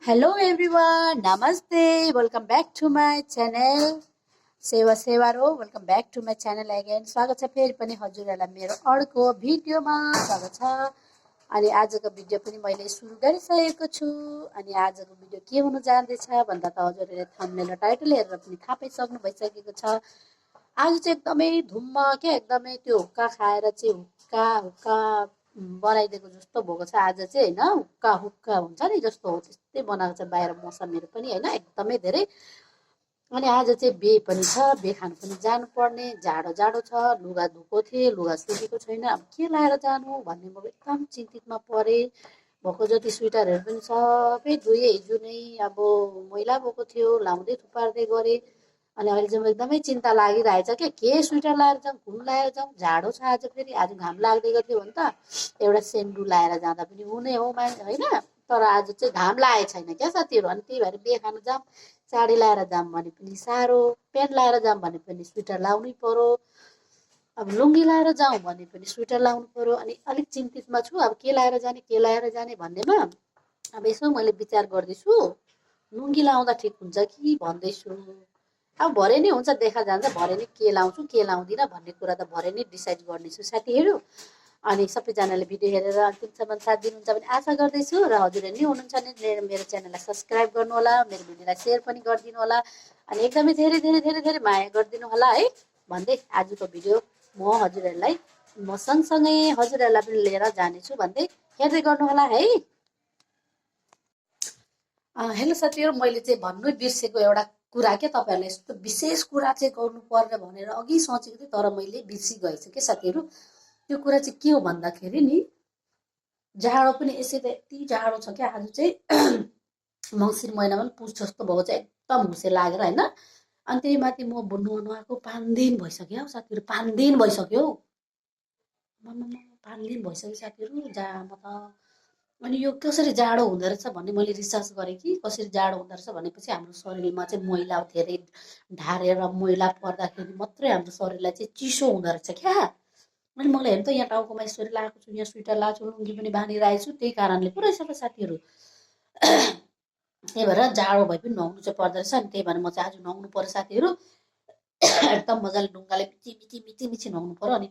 Hello everyone, Namaste. Welcome back to my channel. सेवा सेवारो welcome back to my channel again. स्वागत छ फेरि पनि हजुरहरूलाई मेरो अर्को भिडियोमा स्वागत छ। अनि आजको भिडियो पनि मैले सुरु गरिसकेको छु। अनि आजको भिडियो के हुन जाँदैछ भन्दा त हजुरहरूले थम्बनेल र टाइटल हेरेर पनि थाहा पाइसक्नु भइसकेको छ। आज चाहिँ एकदमै धुम्म के एकदमै त्यो हुक्का खाएर चाहिँ हुक्का बनाइदिएको जस्तो भएको छ आज चाहिँ होइन। हुक्का हुक्का हुन्छ नि जस्तो हो त्यस्तै बनाएको छ बाहिर मौसमहरू पनि होइन एकदमै धेरै। अनि आज चाहिँ बिहे पनि छ, बिहे खानु पनि जानुपर्ने, जाडो जाडो छ, लुगा धुएको थिएँ, लुगा सुकेको छैन, अब के लाएर जानु भन्ने म एकदम चिन्तितमा परेँ। भएको जति स्वेटरहरू पनि सबै धोएँ हिजो नै, अब मैला भएको थियो लाउँदै थुपार्दै गरेँ। अनि अहिले चाहिँ एकदमै चिन्ता लागिरहेछ क्या, के स्वेटर लाएर जाउँ, घुम लाएर जाउँ, जाडो छ आज, फेरि आज घाम लाग्दै गर्थ्यो भने त एउटा सेन्डु लाएर जाँदा पनि हुने हो होइन। तर आज चाहिँ घाम लागेको छैन क्या साथीहरू। अनि त्यही भएर बिहे खानु जाऊँ, साडी लाएर जाऊँ भने पनि साह्रो, प्यान्ट लाएर जाऊँ भने पनि स्वेटर लाउनै पर्यो, अब लुङ्गी लाएर जाउँ भने पनि स्वेटर लाउनु पर्यो। अनि अलिक चिन्तितमा छु, अब के लाएर जाने भन्नेमा अब यसो मैले विचार गर्दैछु, लुङ्गी लाउँदा ठिक हुन्छ कि भन्दैछु। अब भरे नै हुन्छ, देखा जान्छ, भरे नै के लाउँछु के लाउँदिनँ भन्ने कुरा त भरे नै डिसाइड गर्नेछु साथीहरू। अनि सबैजनाले भिडियो हेरेर अन्तिमसम्म साथ दिनुहुन्छ भने आशा गर्दैछु। र हजुरहरू नै हुनुहुन्छ भने मेरो च्यानललाई सब्सक्राइब गर्नु होला, मेरो भिडियोलाई सेयर पनि गरिदिनु होला, अनि एकदमै धेरै धेरै धेरै धेरै माया गरिदिनु होला है भन्दै आजको भिडियो म हजुरहरूलाई म सँगसँगै हजुरहरूलाई पनि लिएर जानेछु भन्दै हेर्दै गर्नु होला है। हेलो साथीहरू, मैले चाहिँ भन्नु बिर्सेको एउटा कुरा के तपाईँहरूलाई, यस्तो विशेष कुरा चाहिँ गर्नु पर्ने भनेर अघि सोचेको थिएँ तर मैले बिर्सिगएछु के साथीहरू। त्यो कुरा चाहिँ के हो भन्दाखेरि नि, जाडो पनि यसै त यति जाडो छ क्या आज चाहिँ मङ्सिर महिनामा पनि पुस जस्तो भएको छ, एकदम हुसे लागेर होइन। अनि त्यही माथि म नुहाएको 5 दिन भइसक्यो हौ साथीहरू, 5 दिन भइसक्यो, 5 दिन भइसक्यो साथीहरू म त। अनि यो कसरी जाडो हुँदो रहेछ भन्ने मैले रिसर्च गरेँ कि कसरी जाडो हुँदो रहेछ भनेपछि हाम्रो शरीरमा चाहिँ मैला धेरै ढारेर मैला पर्दाखेरि मात्रै हाम्रो शरीरलाई चाहिँ चिसो हुँदो रहेछ क्या। अनि मलाई हेर्नु त यहाँ टाउकोमा यसरी लगाएको छु, यहाँ स्वेटर लगाएको छु, लुङ्गी पनि बाँधिरहेको छु, त्यही कारणले पो रहेछ त साथीहरू। त्यही भएर जाडो भए पनि नुहाउनु चाहिँ पर्दो रहेछ। अनि त्यही भएर म चाहिँ आज नुहाउनु पर्यो साथीहरू। एकदम मजाले ढुङ्गाले मिची मिची नुहाउनु पर्यो। अनि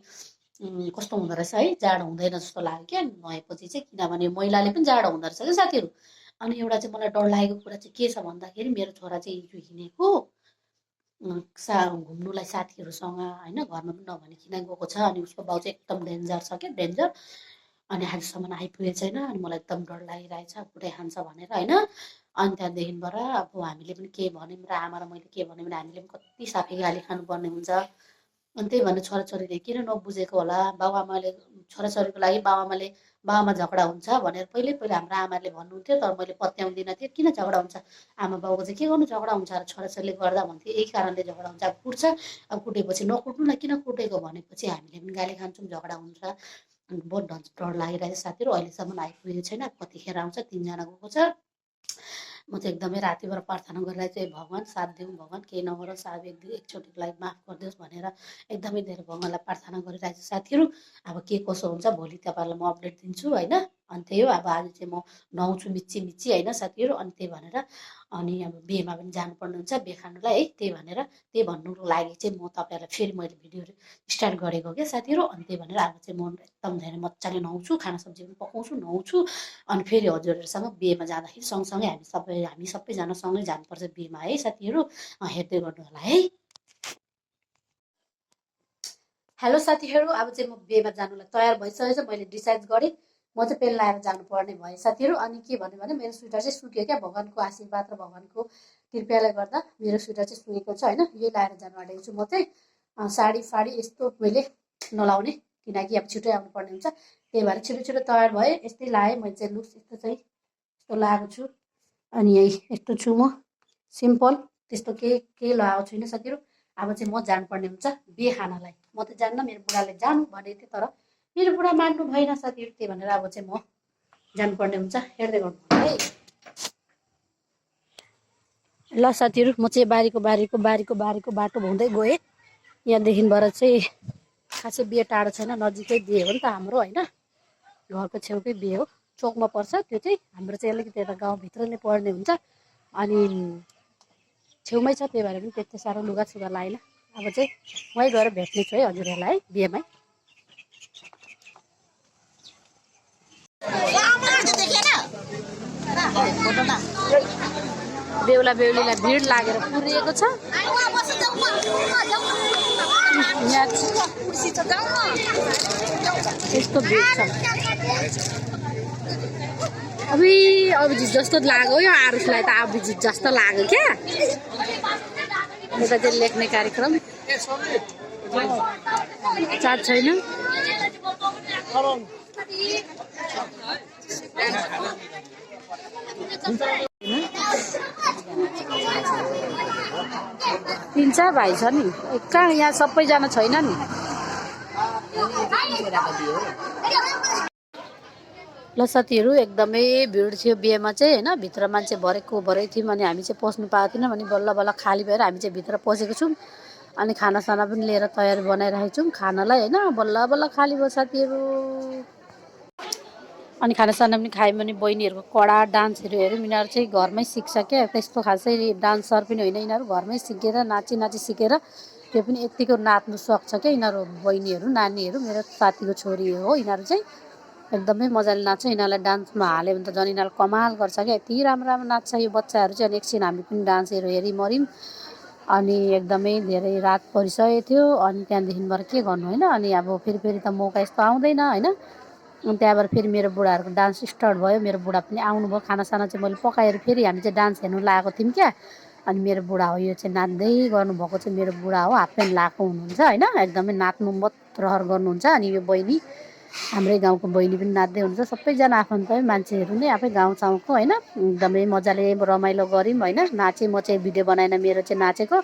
कस्तो हुँदो रहेछ है, जाडो हुँदैन जस्तो लाग्यो क्या नुहाएपछि चाहिँ, किनभने मैलाले पनि जाडो हुँदो रहेछ क्या साथीहरू। अनि एउटा चाहिँ मलाई डर लागेको कुरा चाहिँ के छ भन्दाखेरि, मेरो छोरा चाहिँ हिजो हिँडेको घुम्नुलाई साथीहरूसँग होइन, घरमा पनि नभनिकन गएको छ। अनि उसको बाउ चाहिँ एकदम डेन्जर छ क्या, डेन्जर। अनि आजसम्म आइपुगेको छैन। अनि मलाई एकदम डर लागिरहेछ कुटै खान्छ भनेर होइन। अनि त्यहाँदेखिबाट अब हामीले पनि के भन्यौँ र आमा र मैले के भन्यौँ भने हामीले पनि कति साफी गाली खानुपर्ने हुन्छ। अनि त्यही भनेर छोराछोरीले किन नबुझेको होला, बाबुआमाले छोराछोरीको लागि बाबुआमा झगडा हुन्छ भनेर पहिल्यै पहिला हाम्रो आमाले भन्नुहुन्थ्यो, तर मैले पत्याउँदिनँ थियो किन झगडा हुन्छ, आमा बाउको चाहिँ के गर्नु झगडा हुन्छ र छोराछोरीले गर्दा भन्थ्यो, यही कारणले झगडा हुन्छ। अब कुट्छ, अब कुटेपछि नकुट्नु न, किन कुटेको भनेपछि हामीले पनि गाली खान्छौँ, झगडा हुन्छ। बहुत डर लागिरहेछ साथीहरू। अहिलेसम्म आइपुगेको छैन, कतिखेर आउँछ, 3 जना गएको छ। म चाहिँ एकदमै रातिबाट प्रार्थना गरिरहेको छु, भगवान् साथ देऊ, भगवान् केही नगरोस्, अब एकचोटिको लागि माफ गरिदियोस् भनेर एकदमै धेरै भगवान्लाई प्रार्थना गरिरहेको छु साथीहरू। अब के कसो हुन्छ भोलि तपाईँहरूलाई म अपडेट दिन्छु होइन। अनि त्यही हो, अब आज चाहिँ म नुहाउँछु मिची मिची होइन साथीहरू। अनि त्यही भनेर अनि अब बिहेमा पनि जानुपर्ने हुन्छ, बिहे खानुलाई है, त्यही भन्नुको लागि चाहिँ म तपाईँहरूलाई फेरि मैले भिडियो स्टार्ट गरेको क्या साथीहरू। अनि त्यही भनेर अब चाहिँ म एकदम धेरै मजाले नुहाउँछु, खाना सब्जी पनि पकाउँछु, नुहाउँछु। अनि फेरि हजुरहरूसँग बिहेमा जाँदाखेरि सँगसँगै हामी सबैजना सँगै जानुपर्छ बिहेमा है साथीहरू। हेर्दै गर्नु होला है। हेलो साथीहरू, अब चाहिँ म बिहेमा जानुलाई तयार भइसकेको छ। मैले डिसाइड गरेँ म चाहिँ पेन लाएर जानुपर्ने भयो साथीहरू। अनि के भन्यो भने मेरो स्वेटर चाहिँ सुक्यो क्या, भगवान्को आशीर्वाद र भगवान्को कृपयाले गर्दा मेरो स्वेटर चाहिँ सुकेको छ होइन। यही लाएर जानु आँटेको छु म चाहिँ। साडी फाडी यस्तो मैले नलाउने, किनकि अब छिटो आउनुपर्ने हुन्छ, त्यही भएर छिटो छिटो तयार भएँ। यस्तै लाएँ मैले चाहिँ, लुक्स यस्तो लगाएको छु। अनि यही यस्तो छु म, सिम्पल, त्यस्तो केही लगाएको छुइनँ साथीहरू। अब चाहिँ म जानुपर्ने हुन्छ बिहे खानालाई। म त जान्न, मेरो बुढाले जानु भनेको थियो तर मेरो बुढा मान्नु भएन साथीहरू। त्यही भनेर अब चाहिँ म जानुपर्ने हुन्छ, हेर्दै गर्नु है। ल साथीहरू, म चाहिँ बारीको बाटो हुँदै गएँ। यहाँदेखिबाट चाहिँ खासै बिहे टाढो छैन, नजिकै बिहे हो नि त हाम्रो होइन, घरको छेउकै बिहे हो। चोकमा पर्छ त्यो चाहिँ हाम्रो चाहिँ अलिकति यता गाउँभित्र नै पर्ने हुन्छ अनि छेउमै छ त्यही भएर पनि त्यति साह्रो लुगासुगा लाएन अब चाहिँ वहीँ गएर भेट्ने छु है हजुरहरूलाई है बिहेमै बेहुला बेहुलीलाई भिड लागेर पुरिएको छ यस्तो भिड छ अभिजित जस्तो लाग्यो यो आरुषलाई त अभिजित जस्तो लाग्यो क्या यता चाहिँ लेख्ने कार्यक्रम चार्ज छैन तीन चार भाइ छ नि कहाँ यहाँ सबैजना छैन नि ल साथीहरू एकदमै भिड थियो बिहेमा चाहिँ होइन भित्र मान्छे भरेको भरै थियौँ अनि हामी चाहिँ पस्नु पाएको थिएनौँ अनि बल्ल बल्ल खाली भएर हामी चाहिँ भित्र पसेको छौँ अनि खानासाना पनि लिएर तयारी बनाइरहेको छौँ खानालाई होइन बल्ल बल्ल खाली भयो साथीहरू अनि खानासाना पनि खायौँ भने बहिनीहरूको कडा डान्सहरू हेऱ्यौँ यिनीहरू चाहिँ घरमै सिक्छ क्या त्यस्तो खासै डान्सर पनि होइन यिनीहरू घरमै सिकेर नाची नाची सिकेर त्यो पनि यत्तिको नाच्नु सक्छ क्या यिनीहरू बहिनीहरू नानीहरू मेरो साथीको छोरी हो यिनीहरू चाहिँ एकदमै मजाले नाच्छ यिनीहरूलाई डान्समा हाल्यो भने त झन् यिनीहरू कमाल गर्छ क्या यति राम्रो राम्रो नाच्छ यो बच्चाहरू चाहिँ अनि एकछिन हामी पनि डान्सहरू हेरिमऱ्यौँ अनि एकदमै धेरै रात परिसकेको थियो अनि त्यहाँदेखिबाट के गर्नु होइन अनि अब फेरि त मौका यस्तो आउँदैन होइन अनि त्यहाँबाट फेरि मेरो बुढाहरूको डान्स स्टार्ट भयो मेरो बुढा पनि आउनुभयो खानासाना चाहिँ मैले पकाएर फेरि हामी चाहिँ डान्स हेर्नु लगाएको थियौँ क्या अनि मेरो बुढा हो यो चाहिँ नाच्दै गर्नुभएको चाहिँ मेरो बुढा हो हाफ प्यान्ट लगाएको हुनुहुन्छ होइन एकदमै नाच्नु मत रहर गर्नुहुन्छ अनि यो बहिनी हाम्रै गाउँको बहिनी पनि नाच्दै हुनुहुन्छ सबैजना आफन्तै मान्छेहरू नै आफै गाउँछाउँको होइन एकदमै मजाले रमाइलो गऱ्यौँ होइन नाचेँ म चाहिँ भिडियो बनाएन मेरो चाहिँ नाचेको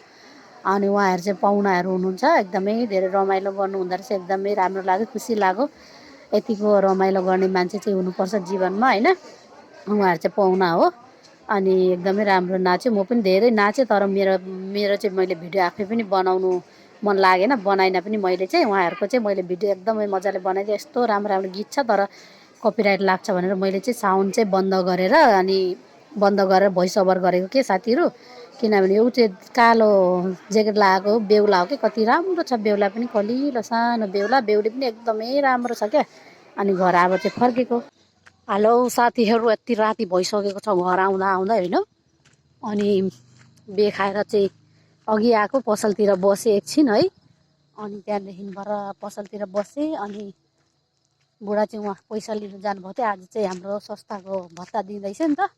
अनि उहाँहरू चाहिँ पाहुनाहरू हुनुहुन्छ एकदमै धेरै रमाइलो गर्नुहुँदो रहेछ एकदमै राम्रो लाग्यो खुसी लाग्यो यतिको रमाइलो गर्ने मान्छे चाहिँ हुनुपर्छ जीवनमा होइन उहाँहरू चाहिँ पाहुना हो अनि एकदमै राम्रो नाच्यो म पनि धेरै नाचेँ तर मेरो चाहिँ मैले भिडियो आफै पनि बनाउनु मन लागेन बनाइन पनि मैले चाहिँ उहाँहरूको चाहिँ मैले भिडियो एकदमै मजाले बनाइदिएँ यस्तो राम्रो राम्रो गीत छ तर कपिराइट लाग्छ भनेर मैले चाहिँ साउन्ड चाहिँ बन्द गरेर अनि बन्द गरेर भोइस ओभर गरेको के साथीहरू किनभने ऊ त्यो कालो ज्याकेट लगाएको बेहुला हो कि कति राम्रो छ बेहुला पनि कलिलो सानो बेहुली पनि एकदमै राम्रो छ क्या अनि घर अब चाहिँ फर्केको हेलो साथीहरू यति राति भइसकेको छ घर आउँदा आउँदा होइन अनि बिहे खाएर चाहिँ अघि आएको पसलतिर बसेँ एकछिन है अनि त्यहाँदेखिबाट पसलतिर बसेँ अनि बुढा चाहिँ उहाँ पैसा लिनु जानुभएको थियो आज चाहिँ हाम्रो संस्थाको भत्ता दिँदैछ नि त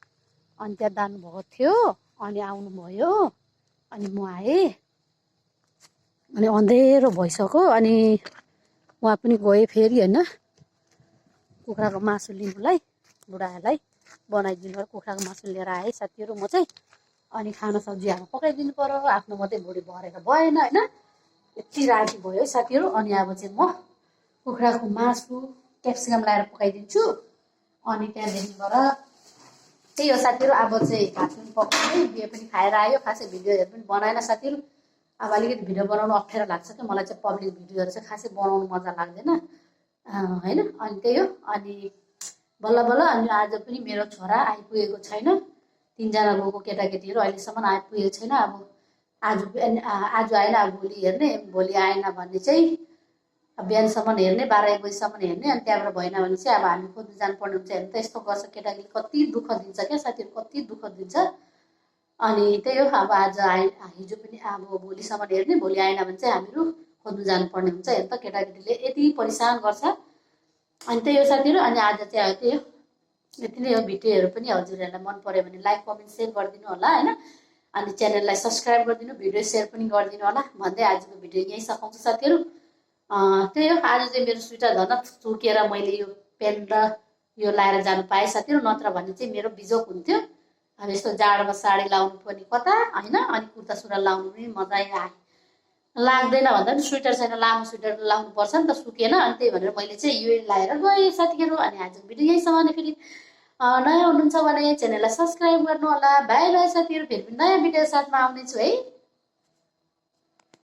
अनि त्यहाँ जानुभएको थियो अनि आउनुभयो अनि म आएँ अनि अँधेरो भइसक्यो अनि उहाँ पनि गएँ फेरि होइन कुखुराको मासु लिनुलाई बुढाहरूलाई बनाइदिनु कुखुराको मासु लिएर आएँ साथीहरू म चाहिँ अनि खाना सब्जीहरू पकाइदिनु पर्यो आफ्नो मात्रै भुँडी भरेर भएन होइन यति राति भयो है साथीहरू अनि अब चाहिँ म कुखुराको मासु क्याप्सिकम लगाएर पकाइदिन्छु अनि त्यहाँदेखिबाट त्यही हो साथीहरू अब चाहिँ भात पनि पकाउँदै बिहे पनि खाएर आयो खासै भिडियोहरू पनि बनाएन साथीहरू अब अलिकति भिडियो बनाउनु अप्ठ्यारो लाग्छ क्या मलाई चाहिँ पब्लिक भिडियोहरू चाहिँ खासै बनाउनु मजा लाग्दैन होइन अनि त्यही हो अनि बल्ल बल्ल अनि आज पनि मेरो छोरा आइपुगेको छैन तीनजना गएको केटाकेटीहरू अहिलेसम्म आइपुगेको छैन अब आज आएन अब भोलि हेर्ने भोलि आएन भने चाहिँ बिहानसम्म हेर्ने 12-1 बजीसम्म हेर्ने अनि त्यहाँबाट भएन भने चाहिँ अब हामी खोज्नु जानुपर्ने हुन्छ हेर्नु त यस्तो गर्छ केटाकेटी कति दुःख दिन्छ क्या साथीहरू कति दुःख दिन्छ अनि त्यही हो अब आज हिजो पनि अब भोलिसम्म हेर्ने भोलि आएन भने चाहिँ हामीहरू खोज्नु जानुपर्ने हुन्छ हेर्नु त केटाकेटीले यति परेशान गर्छ अनि त्यही हो साथीहरू अनि आज चाहिँ त्यही हो यति नै हो भिडियोहरू पनि हजुरहरूलाई मन पर्यो भने लाइक कमेन्ट सेयर गरिदिनु होला होइन अनि च्यानललाई सब्सक्राइब गरिदिनु भिडियो सेयर पनि गरिदिनु होला भन्दै आजको भिडियो यहीँ सघाउँछु साथीहरू त्यही हो आज चाहिँ मेरो स्वेटर धन चुकेर मैले यो पेन्ट र यो लाएर जानु पाएँ साथीहरू नत्र भने चाहिँ मेरो बिजोक हुन्थ्यो अब यस्तो जाडोमा साडी लाउनु पनि कता होइन अनि कुर्ता सुरुवाल लाउनु पनि मजा लाग्दैन भन्दा पनि स्वेटर छैन लामो स्वेटर लाउनु पर्छ नि त सुकेन अनि त्यही भनेर मैले चाहिँ यो लाएर गएँ साथीहरू अनि आजको भिडियो यहीँसम्म अनि फेरि नयाँ हुनुहुन्छ भने च्यानललाई सब्सक्राइब गर्नु होला बाई बाई साथीहरू फेरि पनि नयाँ भिडियो साथमा आउनेछु है।